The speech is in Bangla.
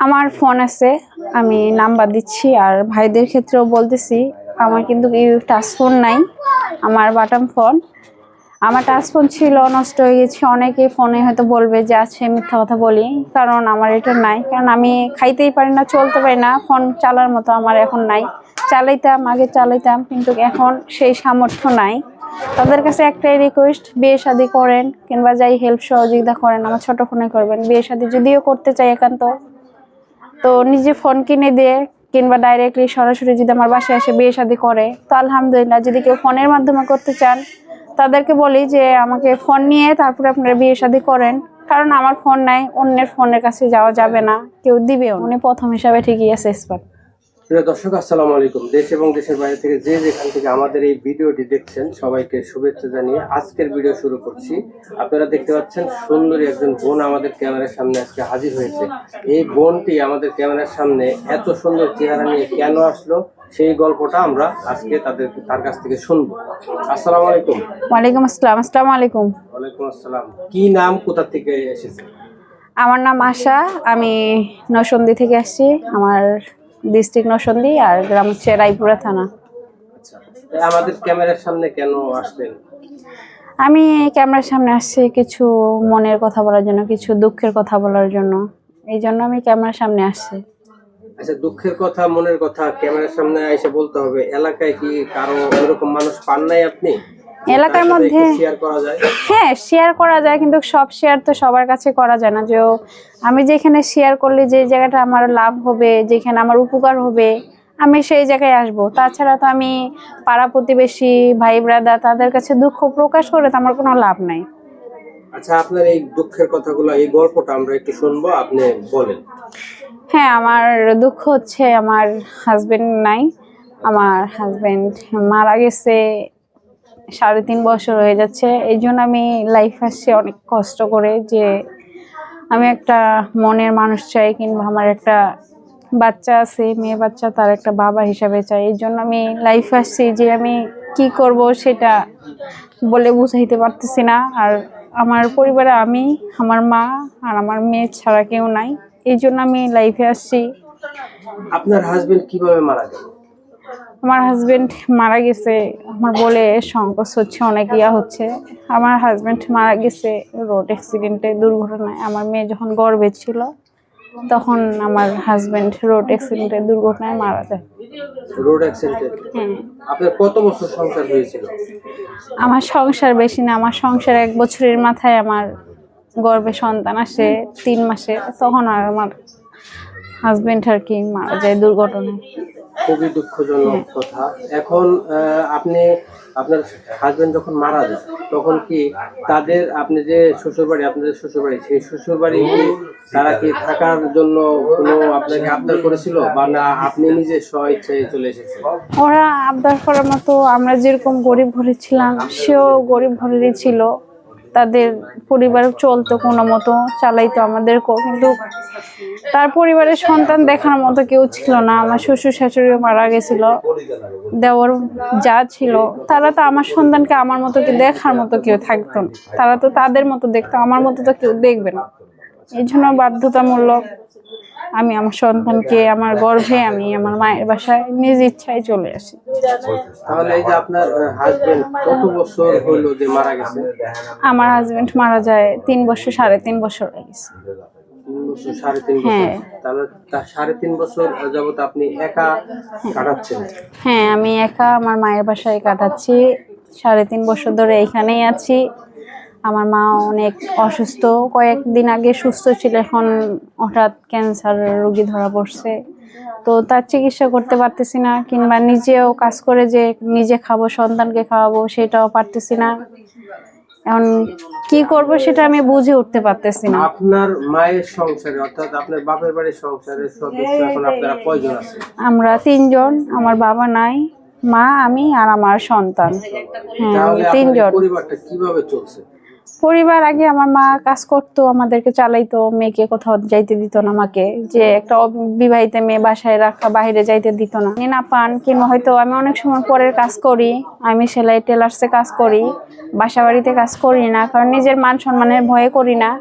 আমার ফোন আছে, আমি নাম্বার দিচ্ছি। আর ভাইদের ক্ষেত্রেও বলতেছি, আমার কিন্তু টাচ ফোন নাই, আমার বাটন ফোন। আমার টাচ ফোন ছিল, নষ্ট হয়ে গেছে। অনেকে ফোনে হয়তো বলবে যে আছে, মিথ্যা কথা বলি, কারণ আমার এটা নাই। কারণ আমি খাইতেই পারি না, চলতে পারি না, ফোন চালার মতো আমার এখন নাই। চালাইতাম, আগে চালাইতাম, কিন্তু এখন সেই সামর্থ্য নাই। তাদের কাছে একটাই রিকোয়েস্ট, বিয়ে শাদী করেন কিংবা যাই হেল্প সহযোগিতা করেন, আমার ছোট ফোনে করবেন। বিয়ে শাদী যদিও করতে চাই একান্ত, তো নিজে ফোন কিনে দিয়ে কিংবা ডাইরেক্টলি সরাসরি যদি আমার বাসায় এসে বিয়ে শাদী করে তো আলহামদুলিল্লাহ। যদি কেউ ফোনের মাধ্যমে করতে চান, তাদেরকে বলি যে আমাকে ফোন নিয়ে তারপরে আপনারা বিয়ে শাদী করেন, কারণ আমার ফোন নাই, অন্যের ফোনের কাছে যাওয়া যাবে না, কেউ দিবেও। উনি প্রথম হিসাবে ঠিকই আছে এক্সপার্ট। প্রিয় দর্শক, আসসালামু আলাইকুম। দেশ এবং দেশের বাইরে থেকে যে যেখান থেকে আমাদের এই ভিডিওটি দেখছেন, সবাইকে শুভেচ্ছা জানিয়ে আজকের ভিডিও শুরু করছি। আপনারা দেখতে পাচ্ছেন সুন্দরী একজন বোন আমাদের ক্যামেরার সামনে আজকে হাজির হয়েছে। এই বোনটি আমাদের ক্যামেরার সামনে এত সুন্দর চেহারা নিয়ে কেন আসলো, সেই গল্পটা আমরা আজকে তার কাছ থেকে শুনবো। আসসালামু আলাইকুম। ওয়ালাইকুম আসসালাম। আসসালামু আলাইকুম। ওয়ালাইকুম আসসালাম। কি নাম, কোথা থেকে এসেছেন? আমার নাম আশা, আমি নরসিংদী থেকে আসছি। আমার ডিস্ট্রিক্ট নরসিংদী আর গ্রাম হচ্ছে রায়পুরা থানা। আচ্ছা, আমাদের ক্যামেরার সামনে কেন আসলেন? আমি ক্যামেরার সামনে আসছি কিছু মনের কথা বলার জন্য, কিছু দুঃখের কথা বলার জন্য। এই জন্য আমি ক্যামেরার সামনে আসছি। আচ্ছা, দুঃখের কথা, মনের কথা ক্যামেরার সামনে এসে বলতে হবে। এলাকায় কি কারো এরকম মানুষ পান নাই আপনি? এলাকার মধ্যে শেয়ার করা যায়? হ্যাঁ, শেয়ার করা যায়, কিন্তু সব শেয়ার তো সবার কাছে করা যায় না। যে আমি যেখানে শেয়ার করলে যে জায়গাটা আমার লাভ হবে, যেখানে আমার উপকার হবে, আমি সেই জায়গায় আসব। তাছাড়া তো আমি পাড়া প্রতিবেশী, ভাই ব্রাদার, তাদের কাছে দুঃখ প্রকাশ করে তো আমার কোনো লাভ নাই। আচ্ছা, আপনার এই দুঃখের কথাগুলো, এই গল্পটা আমরা একটু শুনবো, আপনি বলেন। হ্যাঁ, আমার দুঃখ হচ্ছে আমার হাজবেন্ড নাই। আমার হাজবেন্ড মারা গেছে, 3.5 বছর হয়ে যাচ্ছে। এই জন্য আমি লাইফ আসছি অনেক কষ্ট করে, যে আমি একটা মনের মানুষ চাই, কিংবা আমার একটা বাচ্চা আছে, মেয়ে বাচ্চা, তার একটা বাবা হিসাবে চাই। এই জন্য আমি লাইফ আসছি, যে আমি কি করব সেটা বলে বুঝাইতে পারতেছি না। আর আমার পরিবারে আমি, আমার মা আর আমার মেয়ে ছাড়া কেউ নাই। এই জন্য আমি লাইফে আসছি। আপনার হাজবেন্ড কিভাবে মারা গেল? আমার হাজবেন্ড মারা গেছে, আমার বলে সংকোচ হচ্ছে, অনেক হচ্ছে। আমার হাজবেন্ড মারা গেছে রোড অ্যাক্সিডেন্টে, দুর্ঘটনায়। আমার মেয়ে যখন গর্ভে ছিল তখন আমার হাজবেন্ড রোড অ্যাক্সিডেন্টে, দুর্ঘটনায় মারা যায়। রোড অ্যাক্সিডেন্টে? হ্যাঁ। আপনার কত বছর সংসার হয়েছিল? আমার সংসার বেশি না, আমার সংসার 1 বছরের মাথায় আমার গর্ভে সন্তান আসে 3 মাসে, তখন আর আমার হাজবেন্ড আর কি মারা যায় দুর্ঘটনায়। খুবই দুঃখজনক কথা। এখন আপনার হাজবেন্ড যখন মারা যায়, তখন কি আপনি যে শ্বশুরবাড়ি, আপনাদের শ্বশুরবাড়ি, সেই শ্বশুরবাড়ি কি তারা কি থাকার জন্য কোনো আপনাকে আবদার করেছিল, বা না আপনি নিজে স্বইচ্ছায় চলে এসেছেন? ওরা আবদার করার মতো, আমরা যেরকম গরিব ঘরে ছিলাম, সেও গরিব ঘরেরই ছিল। তাদের পরিবার চলতো কোনো মতো, চালাইতো আমাদেরকেও, কিন্তু তার পরিবারের সন্তান দেখার মতো কেউ ছিল না। আমার শ্বশুর শাশুড়িও মারা গেছিল, দেওর যা ছিল, তারা তো আমার সন্তানকে আমার মতো দেখার মতো কেউ থাকতো না। তারা তো তাদের মতো দেখতো, আমার মতো তো কেউ দেখবে না। এই জন্য বাধ্যতামূলক আমি আমার সন্তানকে আমার গর্ভে আমি আমার মায়ের বাসায় নিজ ইচ্ছায় চলে আসি। তাহলে এই যে আপনার হাজবেন্ড কত বছর হলো যে মারা গেছে? আমার হাজবেন্ড মারা যায় 3 বছর, 3.5 বছর হয়ে গেছে। 3.5 বছর? হ্যাঁ। তাহলে 3.5 বছর যাবত আপনি একা কাটাচ্ছেন? হ্যাঁ, আমি একা আমার মায়ের বাসায় কাটাচ্ছি। 3.5 বছর ধরে এইখানেই আছি। আমার মা অনেক অসুস্থ, কয়েকদিন আগে সুস্থ ছিল, এখন হঠাৎ ক্যান্সার রোগী ধরা পড়ছে। তো তার চিকিৎসা করতে পারতেছি না, কিংবা নিজেও কাজ করে যে নিজে খাবো, সন্তানকে খাওয়াবো, সেটাও পারতেছি না। এখন কি করব সেটা আমি বুঝে উঠতে পারতেছি না। আপনার মায়ের সংসারে, অর্থাৎ আপনার বাপের বাড়ির সংসারের সদস্য এখন আপনারা কয়জন আছেন? আমরা 3 জন, আমার বাবা নাই, মা, আমি আর আমার সন্তান। হ্যাঁ, 3 জন। পরিবারটা কিভাবে চলছে? পরিবার, আগে আমার মা কাজ করতো, আমাদেরকে চালাইতো, মেয়েকে কোথাও যাইতে দিত না। আমাকে যে একটা বিবাহিত মেয়ে বাসায় রাখা, বাইরে যাইতে দিত না। না পান, কিংবা হয়তো আমি অনেক সময় পরের কাজ করি, আমি সেলাই টেলার্সে কাজ করি, বাসা বাড়িতে কাজ করি না, কারণ নিজের মান সম্মানের ভয়ে করি না।